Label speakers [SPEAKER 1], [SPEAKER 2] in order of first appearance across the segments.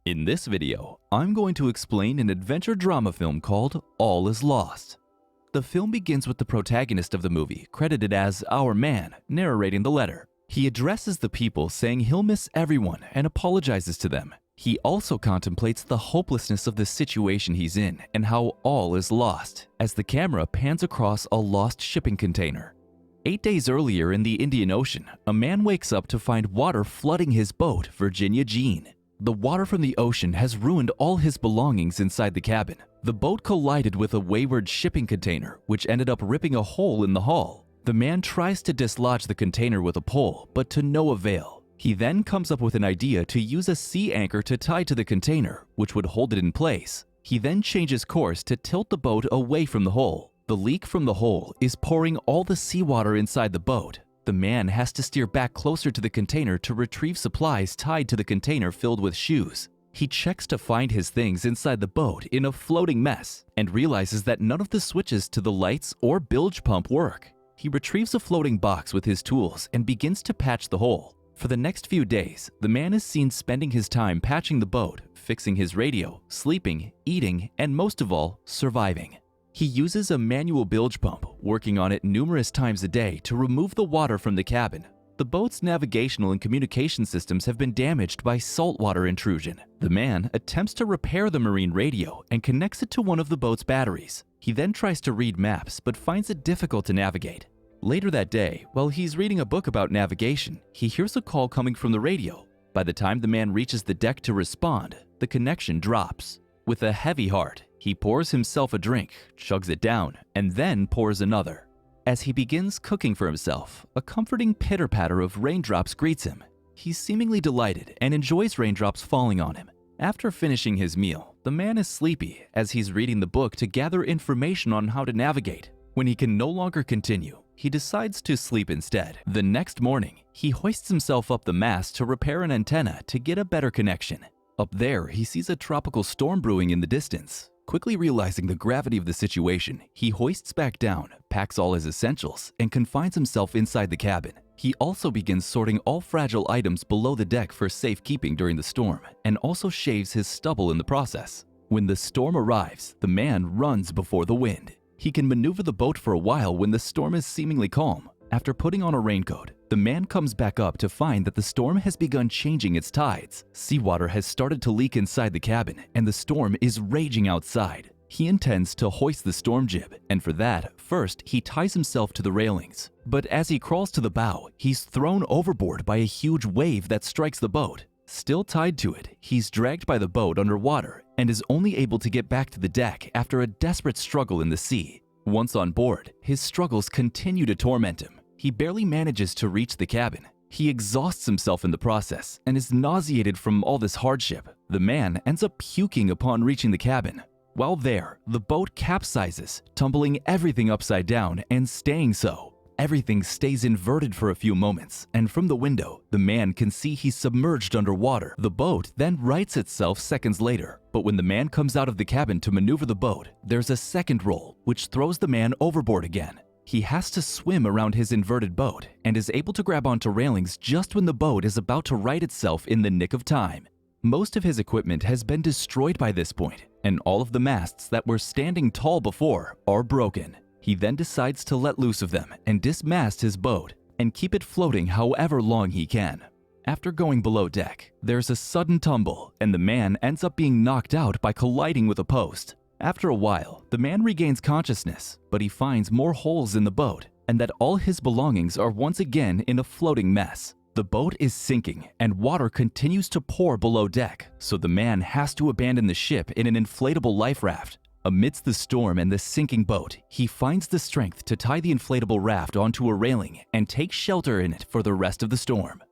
[SPEAKER 1] In this video, I'm going to explain an adventure drama film called All Is Lost. The film begins with the protagonist of the movie, credited as Our Man, narrating the letter. He addresses the people saying he'll miss everyone and apologizes to them. He also contemplates the hopelessness of the situation he's in and how all is lost, as the camera pans across a lost shipping container. 8 days earlier in the Indian Ocean, a man wakes up to find water flooding his boat, Virginia Jean. The water from the ocean has ruined all his belongings inside the cabin. The boat collided with a wayward shipping container, which ended up ripping a hole in the hull. The man tries to dislodge the container with a pole, but to no avail. He then comes up with an idea to use a sea anchor to tie to the container, which would hold it in place. He then changes course to tilt the boat away from the hole. The leak from the hole is pouring all the seawater inside the boat. The man has to steer back closer to the container to retrieve supplies tied to the container filled with shoes. He checks to find his things inside the boat in a floating mess and realizes that none of the switches to the lights or bilge pump work. He retrieves a floating box with his tools and begins to patch the hole. For the next few days, the man is seen spending his time patching the boat, fixing his radio, sleeping, eating, and most of all, surviving. He uses a manual bilge pump, working on it numerous times a day to remove the water from the cabin. The boat's navigational and communication systems have been damaged by saltwater intrusion. The man attempts to repair the marine radio and connects it to one of the boat's batteries. He then tries to read maps but finds it difficult to navigate. Later that day, while he's reading a book about navigation, he hears a call coming from the radio. By the time the man reaches the deck to respond, the connection drops. With a heavy heart, he pours himself a drink, chugs it down, and then pours another. As he begins cooking for himself, a comforting pitter-patter of raindrops greets him. He's seemingly delighted and enjoys raindrops falling on him. After finishing his meal, the man is sleepy as he's reading the book to gather information on how to navigate. When he can no longer continue, he decides to sleep instead. The next morning, he hoists himself up the mast to repair an antenna to get a better connection. Up there, he sees a tropical storm brewing in the distance. Quickly realizing the gravity of the situation, he hoists back down, packs all his essentials, and confines himself inside the cabin. He also begins sorting all fragile items below the deck for safekeeping during the storm, and also shaves his stubble in the process. When the storm arrives, the man runs before the wind. He can maneuver the boat for a while when the storm is seemingly calm. After putting on a raincoat, the man comes back up to find that the storm has begun changing its tides. Seawater has started to leak inside the cabin, and the storm is raging outside. He intends to hoist the storm jib, and for that, first he ties himself to the railings. But as he crawls to the bow, he's thrown overboard by a huge wave that strikes the boat. Still tied to it, he's dragged by the boat underwater and is only able to get back to the deck after a desperate struggle in the sea. Once on board, his struggles continue to torment him. He barely manages to reach the cabin. He exhausts himself in the process and is nauseated from all this hardship. The man ends up puking upon reaching the cabin. While there, the boat capsizes, tumbling everything upside down and staying so. Everything stays inverted for a few moments, and from the window, the man can see he's submerged underwater. The boat then rights itself seconds later, but when the man comes out of the cabin to maneuver the boat, there's a second roll, which throws the man overboard again. He has to swim around his inverted boat and is able to grab onto railings just when the boat is about to right itself in the nick of time. Most of his equipment has been destroyed by this point, and all of the masts that were standing tall before are broken. He then decides to let loose of them and dismast his boat and keep it floating however long he can. After going below deck, there's a sudden tumble, and the man ends up being knocked out by colliding with a post. After a while, the man regains consciousness, but he finds more holes in the boat and that all his belongings are once again in a floating mess. The boat is sinking and water continues to pour below deck, so the man has to abandon the ship in an inflatable life raft. Amidst the storm and the sinking boat, he finds the strength to tie the inflatable raft onto a railing and take shelter in it for the rest of the storm.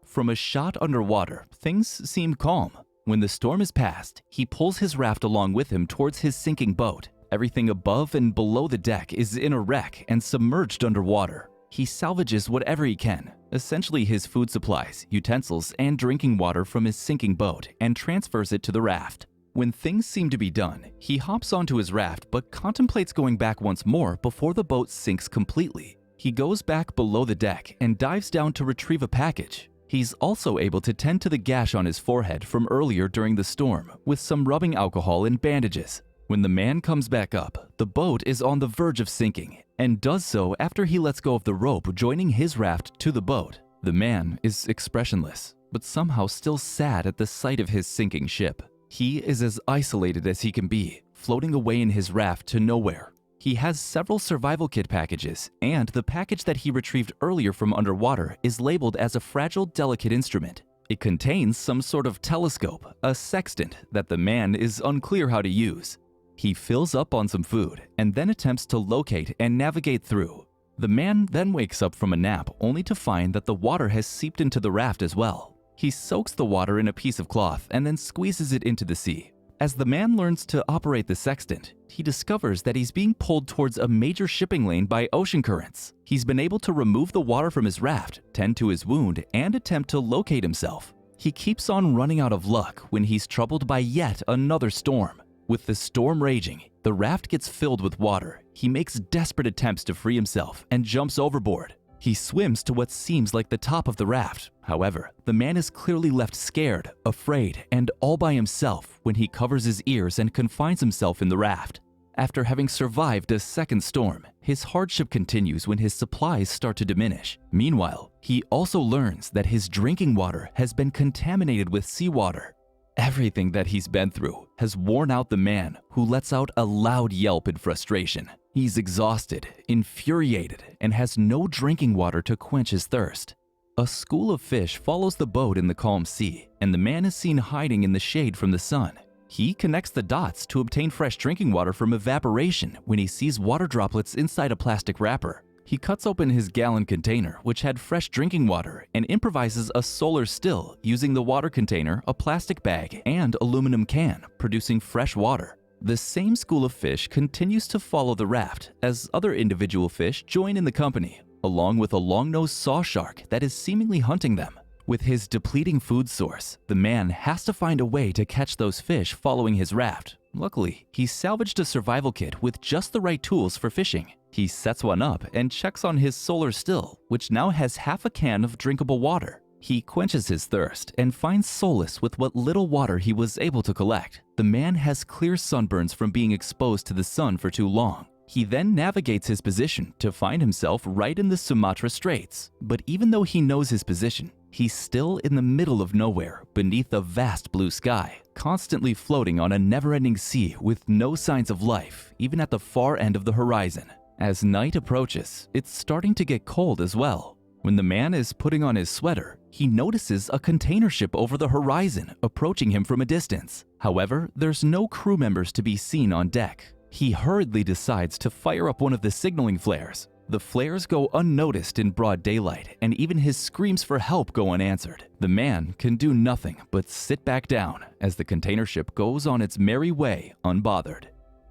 [SPEAKER 1] From a shot underwater, things seem calm. When the storm is past, he pulls his raft along with him towards his sinking boat. Everything above and below the deck is in a wreck and submerged underwater. He salvages whatever he can, essentially his food supplies, utensils, and drinking water from his sinking boat, and transfers it to the raft. When things seem to be done, he hops onto his raft but contemplates going back once more before the boat sinks completely. He goes back below the deck and dives down to retrieve a package. He's also able to tend to the gash on his forehead from earlier during the storm with some rubbing alcohol and bandages. When the man comes back up, the boat is on the verge of sinking and does so after he lets go of the rope joining his raft to the boat. The man is expressionless, but somehow still sad at the sight of his sinking ship. He is as isolated as he can be, floating away in his raft to nowhere. He has several survival kit packages, and the package that he retrieved earlier from underwater is labeled as a fragile, delicate instrument. It contains some sort of telescope, a sextant, that the man is unclear how to use. He fills up on some food and then attempts to locate and navigate through. The man then wakes up from a nap only to find that the water has seeped into the raft as well. He soaks the water in a piece of cloth and then squeezes it into the sea. As the man learns to operate the sextant, he discovers that he's being pulled towards a major shipping lane by ocean currents. He's been able to remove the water from his raft, tend to his wound, and attempt to locate himself. He keeps on running out of luck when he's troubled by yet another storm. With the storm raging, the raft gets filled with water. He makes desperate attempts to free himself and jumps overboard. He swims to what seems like the top of the raft. However, the man is clearly left scared, afraid, and all by himself when he covers his ears and confines himself in the raft. After having survived a second storm, his hardship continues when his supplies start to diminish. Meanwhile, he also learns that his drinking water has been contaminated with seawater. Everything that he's been through has worn out the man, who lets out a loud yelp in frustration. He's exhausted, infuriated, and has no drinking water to quench his thirst. A school of fish follows the boat in the calm sea, and the man is seen hiding in the shade from the sun. He connects the dots to obtain fresh drinking water from evaporation when he sees water droplets inside a plastic wrapper. He cuts open his gallon container, which had fresh drinking water, and improvises a solar still using the water container, a plastic bag, and aluminum can, producing fresh water. The same school of fish continues to follow the raft as other individual fish join in the company, along with a long-nosed saw shark that is seemingly hunting them. With his depleting food source, the man has to find a way to catch those fish following his raft. Luckily, he salvaged a survival kit with just the right tools for fishing. He sets one up and checks on his solar still, which now has half a can of drinkable water. He quenches his thirst and finds solace with what little water he was able to collect. The man has clear sunburns from being exposed to the sun for too long. He then navigates his position to find himself right in the Sumatra Straits. But even though he knows his position, he's still in the middle of nowhere beneath a vast blue sky, constantly floating on a never-ending sea with no signs of life, even at the far end of the horizon. As night approaches, it's starting to get cold as well. When the man is putting on his sweater, he notices a container ship over the horizon approaching him from a distance. However, there's no crew members to be seen on deck. He hurriedly decides to fire up one of the signaling flares. The flares go unnoticed in broad daylight, and even his screams for help go unanswered. The man can do nothing but sit back down as the container ship goes on its merry way unbothered.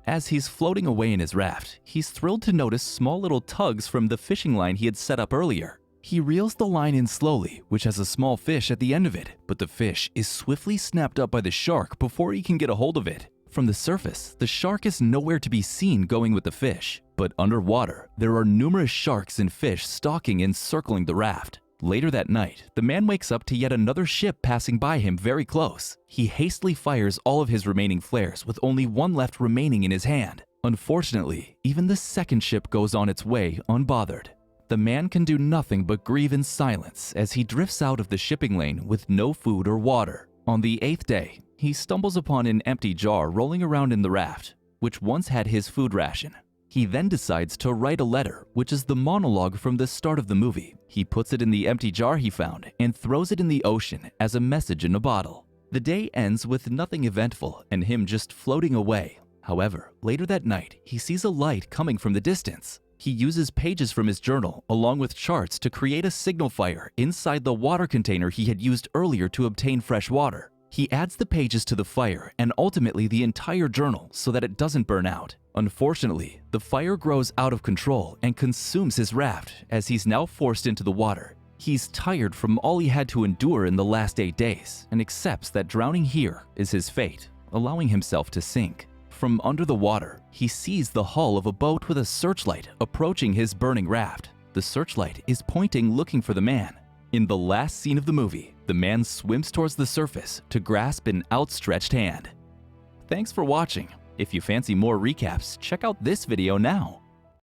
[SPEAKER 1] As he's floating away in his raft, he's thrilled to notice small little tugs from the fishing line he had set up earlier. He reels the line in slowly, which has a small fish at the end of it, but the fish is swiftly snapped up by the shark before he can get a hold of it. From the surface, the shark is nowhere to be seen going with the fish, but underwater, there are numerous sharks and fish stalking and circling the raft. Later that night, the man wakes up to yet another ship passing by him very close. He hastily fires all of his remaining flares with only one left remaining in his hand. Unfortunately, even the second ship goes on its way unbothered. The man can do nothing but grieve in silence as he drifts out of the shipping lane with no food or water. On the 8th day, he stumbles upon an empty jar rolling around in the raft, which once had his food ration. He then decides to write a letter, which is the monologue from the start of the movie. He puts it in the empty jar he found and throws it in the ocean as a message in a bottle. The day ends with nothing eventful and him just floating away. However, later that night, he sees a light coming from the distance. He uses pages from his journal along with charts to create a signal fire inside the water container he had used earlier to obtain fresh water. He adds the pages to the fire and ultimately the entire journal so that it doesn't burn out. Unfortunately, the fire grows out of control and consumes his raft as he's now forced into the water. He's tired from all he had to endure in the last 8 days and accepts that drowning here is his fate, allowing himself to sink. From under the water, he sees the hull of a boat with a searchlight approaching his burning raft. The searchlight is pointing looking for the man. In the last scene of the movie, the man swims towards the surface to grasp an outstretched hand. Thanks for watching. If you fancy more recaps, check out this video now.